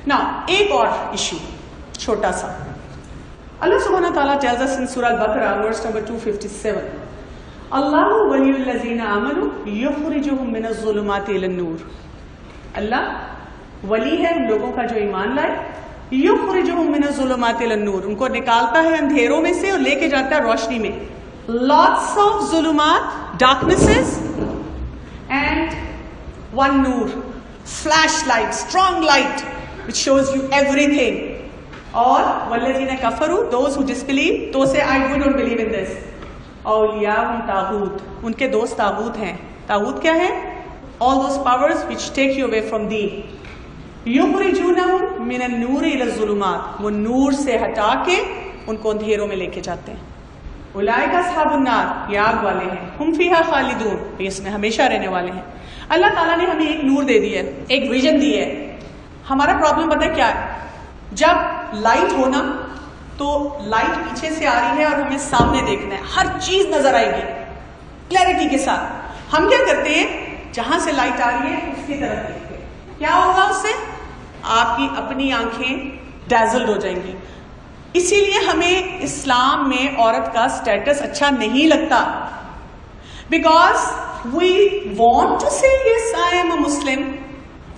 Now, एक और issue छोटा सा, Allah subhanahu wa ta'ala tells us in Surah Al-Baqarah, verse number 257, Allahu waliyul lazina amanu yukhrijuhum minaz zulumati ilan nur. अल्लाह वली है उन लोगों का जो ईमान लाए, युखरिजुहुम मिनज़ ज़ुलुमाति इलन नूर, उनको निकालता है अंधेरों में से और लेके जाता है रोशनी में. Lots of ज़ुलुमात, darknesses, and one Noor, flashlight, strong light, which shows you everything. और वल्लज़ीना कफ़रू, those who disbelieve, those say I don't believe in this. औलियाहुम तागूत, उनके दोस्त तागूत हैं. तागूत क्या है? All those powers which take you away from deen. युखरिजूनहुम मिनन नूरि इला ज़ुलुमात, वो नूर से हटा के उनको अंधेरों में लेके जाते हैं. उलाइका अस्हाबुन नार, ये आग वाले हैं. हुम फीहा खालिदून, ये इसमें हमेशा रहने वाले हैं. अल्लाह ताला ने हमें एक नूर दे दिया है, एक विजन दी है. हमारा प्रॉब्लम पता है क्या है? जब लाइट हो ना, तो लाइट पीछे से आ रही है और हमें सामने देखना है, हर चीज नजर आएगी क्लैरिटी के साथ. हम क्या करते हैं, जहां से लाइट आ रही है उसकी तरफ देखते हैं. क्या होगा उससे? आपकी अपनी आंखें डैजल्ड हो जाएंगी. इसीलिए हमें इस्लाम में औरत का स्टेटस अच्छा नहीं लगता. Because we want to say yes I am a Muslim,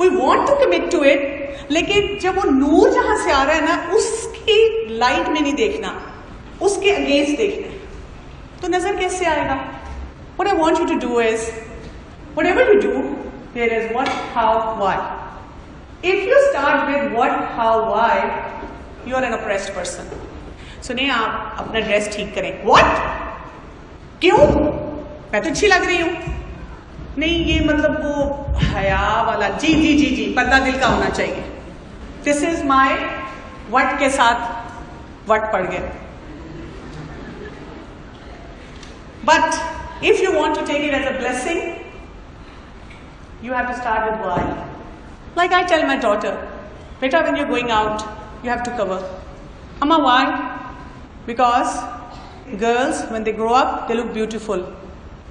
we want to commit to it, लेकिन जब वो नूर जहां से आ रहा है ना, उसकी लाइट में नहीं देखना, उसके अगेंस्ट देखना है, तो नजर कैसे आएगा? What I want you to do is, whatever you do, there is what, how, why. If you start with what, how, why, you are an oppressed person. सुनिए, आप अपना ड्रेस ठीक करें. What? क्यों? मैं तो अच्छी लग रही हूं. नहीं, ये मतलब वो हया वाला, जी जी जी जी, पर्दा दिल का होना चाहिए. This is my what के साथ what पड़ गए. But if you want to take it as a blessing, you have to start with why. Like I tell my daughter, beta, when you're going out, you have to cover. Amma, why? Because girls, when they grow up, they look beautiful.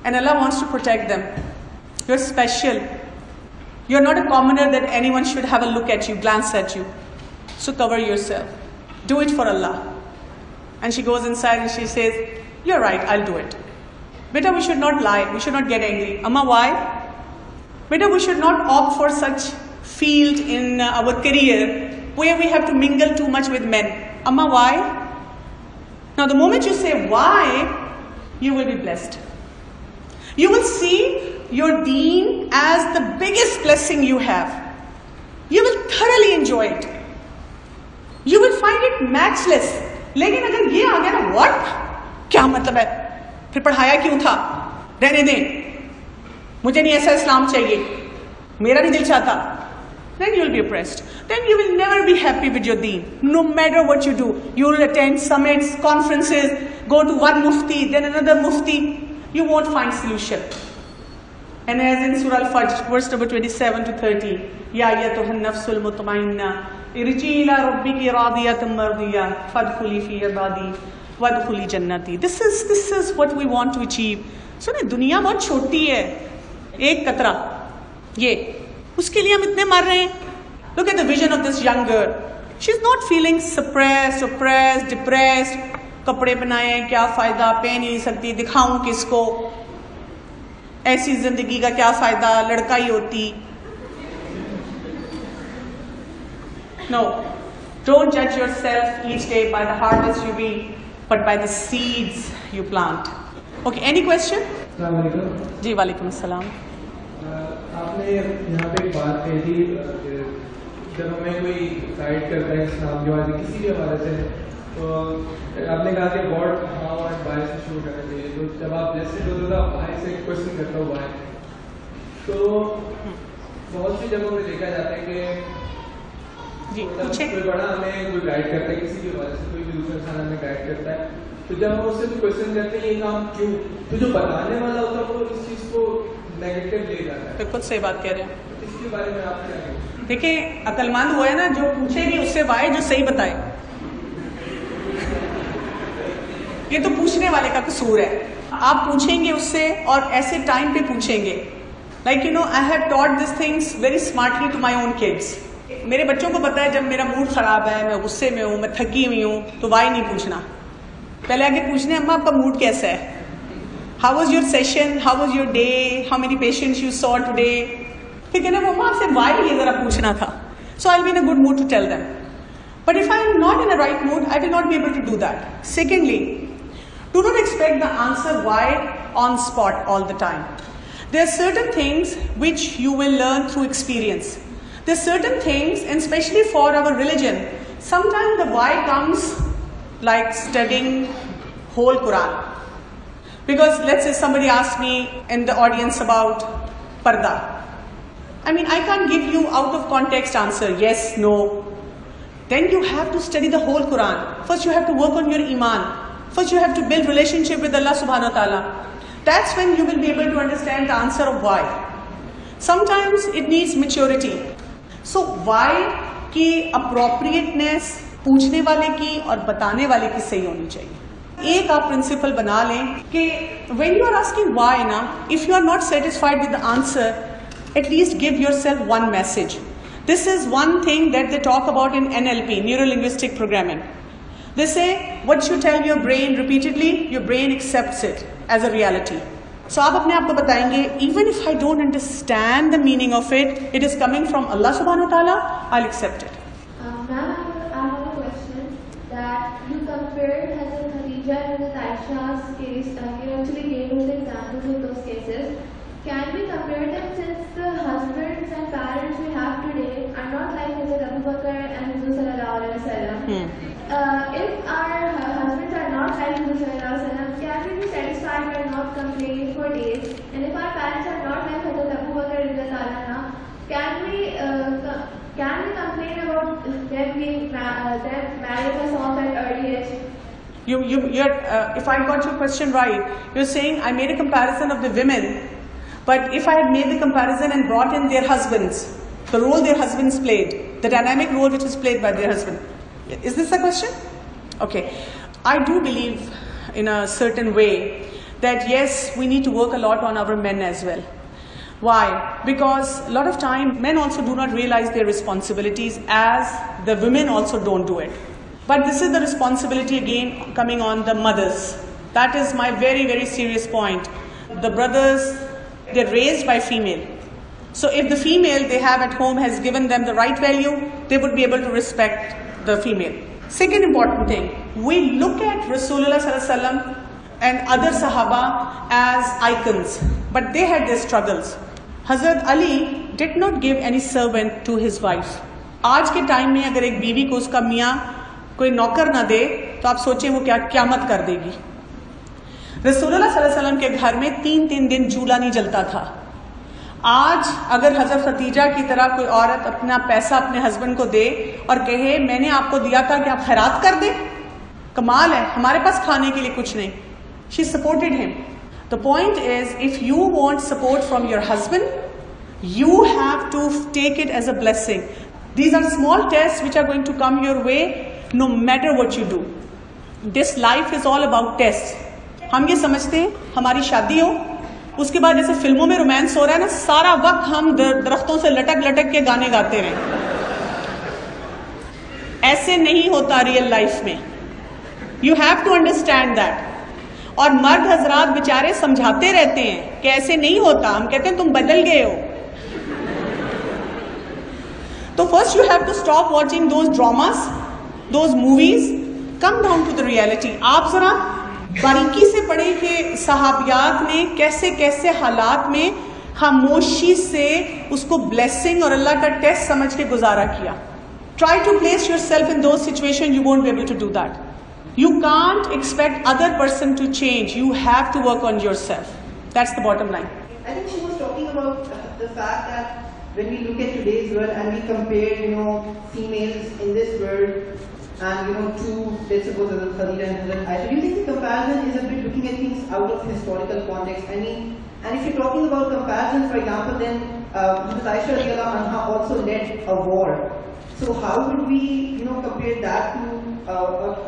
And Allah wants to protect them. You're special. You're not a commoner that anyone should have a look at you, glance at you. So cover yourself. Do it for Allah. And she goes inside and she says, you're right, I'll do it. Beta, we should not lie. We should not get angry. Amma, why? Beta, we should not opt for such field in our career where we have to mingle too much with men. Amma, why? Now the moment you say why, you will be blessed. You will see your deen as the biggest blessing you have. You will thoroughly enjoy it. You will find it matchless. लेकिन अगर ये आ गया ना, what? क्या मतलब है? फिर पढ़ाया क्यों था? रहने दें, मुझे नहीं ऐसा इस्लाम चाहिए, मेरा नहीं दिल चाहता. Then you will be oppressed. Then you will never be happy with your deen. No matter what you do, you will attend summits, conferences, go to one mufti, then another mufti. You won't find solution. And as in Surah Al-Fajr, verse number 27 to 30, Ya ayyatuhan nafsul mutmainna, irji ila rabbiki radiyatan mardiyah, fadkhuli fi ibadi, wadkhuli jannati. This is what we want to achieve. सुने, दुनिया बहुत छोटी है, एक कतरा, ये उसके लिए हम इतने मर रहे हैं. Look at the vision of this young girl. She's not feeling suppressed, oppressed, depressed. कपड़े बनाए क्या फायदा, पहन ही नहीं सकती, दिखाऊं किसको, ऐसी जिंदगी का क्या फायदा, लड़का ही होती. No, don't judge yourself each day by the harvest you reap, but by the seeds you plant. Okay, any question? जी वालेकुम अस्सलाम. आपने यहाँ पे एक बात कही थी, जब हमें कोई गाइड करता है इस्लाम के बारे में किसी भी हवाले से, तो आपने कहा कि व्हाट, हाउ एंड व्हाई से शुरू करना चाहिए. तो जब आप जैसे बोलते हो व्हाई से क्वेश्चन करता हूँ व्हाई, तो बहुत सी जगहों में देखा जाता है कि कोई बड़ा हमें कोई गाइड करता है किसी भी हवाले से, कोई भी दूसरा इंसान हमें गाइड करता है, तो जब हम उससे क्वेश्चन करते हैं ये काम क्यों, तो जो बताने वाला होता है वो इस चीज को नेगेटिव ले जाता है. बिल्कुल सही बात कह रहे हैं. इसके बारे में आप क्या कहेंगे? देखिए, अकलमंद वो है ना जो पूछेगी उससे वाई जो सही बताए. ये तो पूछने वाले का कसूर है. आप पूछेंगे उससे और ऐसे टाइम पे पूछेंगे. Like, I have taught these things very smartly to my own kids. मेरे बच्चों को पता है जब मेरा मूड खराब है, मैं गुस्से में हूँ, मैं थकी हुई हूँ, तो वाई नहीं पूछना। पहले आके पूछने अम्मा आपका मूड कैसा है, how was your session, how was your day, how many patients you saw today. फिर कहना मम्मा आपसे वाई ये जरा पूछना था। So I will be in a good mood to tell them. But if I am not in a right mood, I will not be able to do that. Secondly, do not expect the answer why on spot all the time. There are certain things which you will learn through experience. There are certain things, and especially for our religion, sometimes the why comes like studying whole Quran. Because let's say somebody asks me in the audience about parda. I mean, I can't give you out of context answer, yes, no. Then you have to study the whole Quran. First you have to work on your iman. First you have to build relationship with Allah subhanahu wa ta'ala. That's when you will be able to understand the answer of why. Sometimes it needs maturity. So why की appropriateness पूछने वाले की और बताने वाले की सही होनी चाहिए। एक आप प्रिंसिपल बना लें कि when you are asking why ना, if you are not satisfied with the answer, at least give yourself one message. This is one thing that they talk about in NLP, Neuro Linguistic Programming. They say, what you tell your brain repeatedly, your brain accepts it as a reality. So आप अपने आप को बताएंगे, even if I don't understand the meaning of it, it is coming from Allah subhanahu wa ta'ala, I'll accept it. Ma'am, I have a question that you compared Hazrat Khadija and Hazrat Aisha's case. You actually gave us examples of those cases. Can we compare them since the husbands and parents we have today are not like Hazrat Abu Bakr and Hazrat Sallallahu Alaihi Wasallam? If our husbands are not like Hazrat Sallallahu Alaihi Wasallam, can we be satisfied and not complain for days? And if our parents are not like Hazrat Abu Bakr radhiyallahu anhu, can we complain about them being them marrying us off at early age? If I got your question right, you're saying I made a comparison of the women, but if I had made the comparison and brought in their husbands, the role their husbands played, the dynamic role which is played by their husband. Is this the question? Okay. I do believe in a certain way that yes, we need to work a lot on our men as well. Why? Because a lot of time men also do not realize their responsibilities as the women also don't do it. But this is the responsibility again coming on the mothers. That is my very, very serious point. The brothers, they're raised by female. So if the female they have at home has given them the right value, they would be able to respect the female. Second important thing, we look at Rasulullah sallallahu alaihi wasallam and other Sahaba as icons, but they had their struggles. Hazrat Ali did not give any servant to his wife. आज के time में अगर एक बीवी को उसका मियाँ कोई नौकर ना दे तो आप सोचें वो क्या क़यामत कर देगी। रसूलुल्लाह सल्लल्लाहु अलैहि वसल्लम के घर में 3-3 दिन चूल्हा नहीं जलता था। आज अगर हजरत खदीजा की तरह कोई औरत अपना पैसा अपने हस्बैंड को दे और कहे मैंने आपको दिया था कि आप खैरात कर दे, कमाल है, हमारे पास खाने के लिए कुछ नहीं। She supported him. The point is if you want support from your husband, you have to take it as a blessing. These are small tests which are going to come your way no matter what you do. This life is all about tests. हम ये समझते हैं हमारी शादी हो, उसके बाद जैसे फिल्मों में रोमांस हो रहा है ना, सारा वक्त हम दरख्तों से लटक लटक के गाने गाते रहे। ऐसे नहीं होता रियल लाइफ में। You have to understand that. और मर्द हजरात बेचारे समझाते रहते हैं कि ऐसे नहीं होता, हम कहते हैं तुम बदल गए हो। तो first you have to stop watching those dramas, those movies, come down to the reality. आप जरा बारीकी से पढ़े कि सहाबियात ने कैसे कैसे हालात में खामोशी से उसको ब्लेसिंग और अल्लाह का टेस्ट समझ के गुजारा किया। Try to place yourself in those situation, you won't be able to do that. You can't expect other person to change. You have to work on yourself. That's the bottom line. I think she was talking about the fact that when we look at today's world and we compare, females in this world and, to, let's suppose, Khadija and Aisha, do you think the comparison is a bit looking at things out of historical context? I mean, and if you're talking about comparisons, for example, then Aisha radiallahu anha also led a war. So how would we, compare that to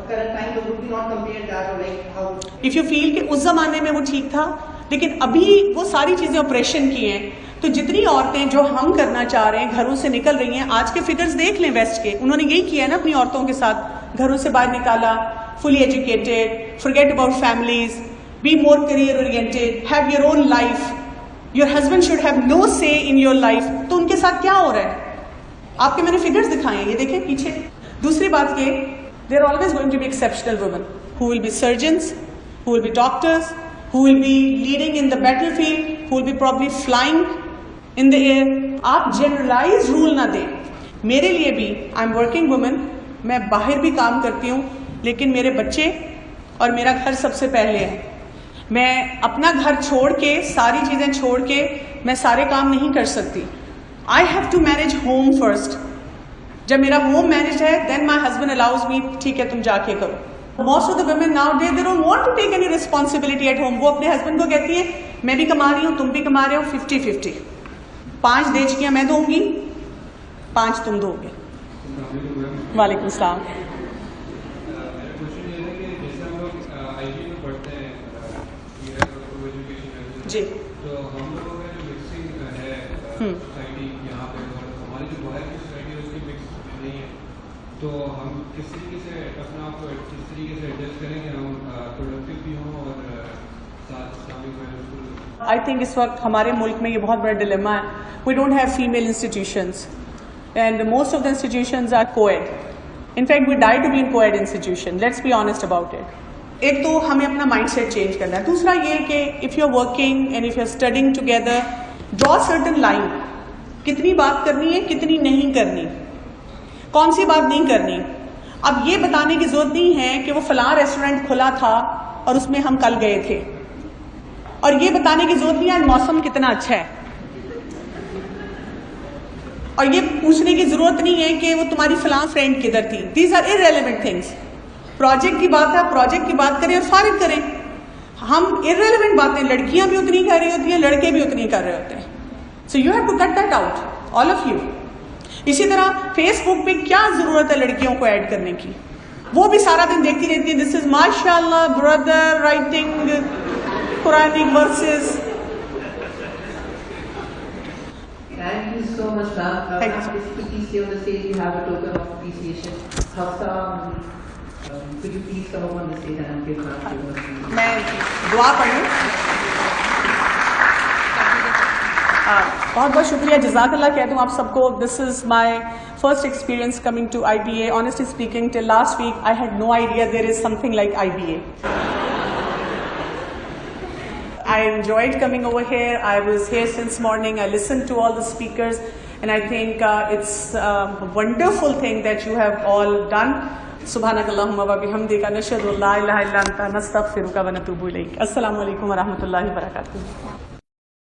current time? Or would we not compare that, or like how? If you feel कि उस जमाने में वो ठीक था, लेकिन अभी वो सारी चीजें ऑपरेशन की हैं, तो जितनी औरतें जो हम करना चाह रहे हैं घरों से निकल रही हैं, आज के फिगर्स देख लें वेस्ट के, उन्होंने यही किया है ना अपनी औरतों के साथ, घरों से बाहर निकाला, fully educated, forget about families, be more career oriented, have your own life, your husband should have no say in your life। तो उनके साथ क्या हो रहा है? आपके मैंने फिगर्स दिखाए हैं, ये देखें पीछे। दूसरी बात ये, there are always going to be exceptional women who will be surgeons, who will be doctors, who will be leading in the battlefield, who will be probably flying in the air। आप generalized rule ना दें। मेरे लिए भी, I am working woman, मैं बाहर भी काम करती हूँ, लेकिन मेरे बच्चे और मेरा घर सबसे पहले है। मैं अपना घर छोड़ के, सारी चीजें छोड़ के मैं सारे काम नहीं कर सकती। I have to manage home first. जब मेरा होम मैनेज है, then my husband allows me, ठीक है तुम जाके करो। Most of the women now day they don't want to take any responsibility at home. वो अपने हस्बैंड को कहती है मैं भी कमा रही हूँ, तुम भी कमा रहे हो, 50-50, 5 देचकियां मैं दूंगी, 5 तुम दोगे। वालेकुम सलाम। जी, तो हम लोगों का जो मिक्सिंग है सोसाइटी यहाँ पे, और हमारी जो बाहर की सोसाइटी है उसकी मिक्स नहीं है, तो हम किस तरीके से अपने आप को किस तरीके से एडजस्ट करें कि हम प्रोडक्टिव भी हों और साथ इस्लामिक वैल्यूज। आई थिंक इस वक्त हमारे मुल्क में ये बहुत बड़ा डिलेमा है। We don't have female institutions and most of the institutions are coed. In fact we die to be in coed institution, let's be honest about it. एक तो हमें अपना माइंडसेट चेंज करना है, दूसरा ये कि if you are working and if you are studying together, draw certain line, कितनी बात करनी है, कितनी नहीं करनी, कौन सी बात नहीं करनी। अब ये बताने की जरूरत नहीं है कि वो फलां रेस्टोरेंट खुला था और उसमें हम कल गए थे, और ये बताने की जरूरत नहीं है आज मौसम कितना अच्छा है, और ये पूछने की जरूरत नहीं है कि वो तुम्हारी फलां फ्रेंड किधर थी। These are irrelevant things. Project की बात है, प्रोजेक्ट की बात करें और फारिग करें। हम इररेलेवेंट बातें लड़कियां भी उतनी कर रही होती हैं, लड़के भी उतनी कर रहे होते हैं। So you have to cut that out, all of you. इसी तरह फेसबुक पे क्या जरूरत है लड़कियों को ऐड करने की? वो भी सारा दिन देखती रहती है, दिस इज माशाल्लाह brother writing Quranic verses. Thank you so much, ma'am. Thank you. If you could please stay on the stage, we have a token of appreciation. Hafsa, could you please come up on the stage and give ma'am? मैं दुआ पढ़ूं। बहुत बहुत शुक्रिया, जज़ाकल्लाह कहता हूँ आप सबको। This is my first experience coming to IBA। Honestly speaking, till last week I had no idea there is something like IBA। I enjoyed coming over here. I was here since morning. I listened to all the speakers, and I think it's a wonderful thing that you have all done. Subhanakallahumma wa bihamdika nashhadu an la ilaha illa anta nastaghfiruka wa natubu ilayk. Assalamu alaikum wa rahmatullahi wa barakatuh.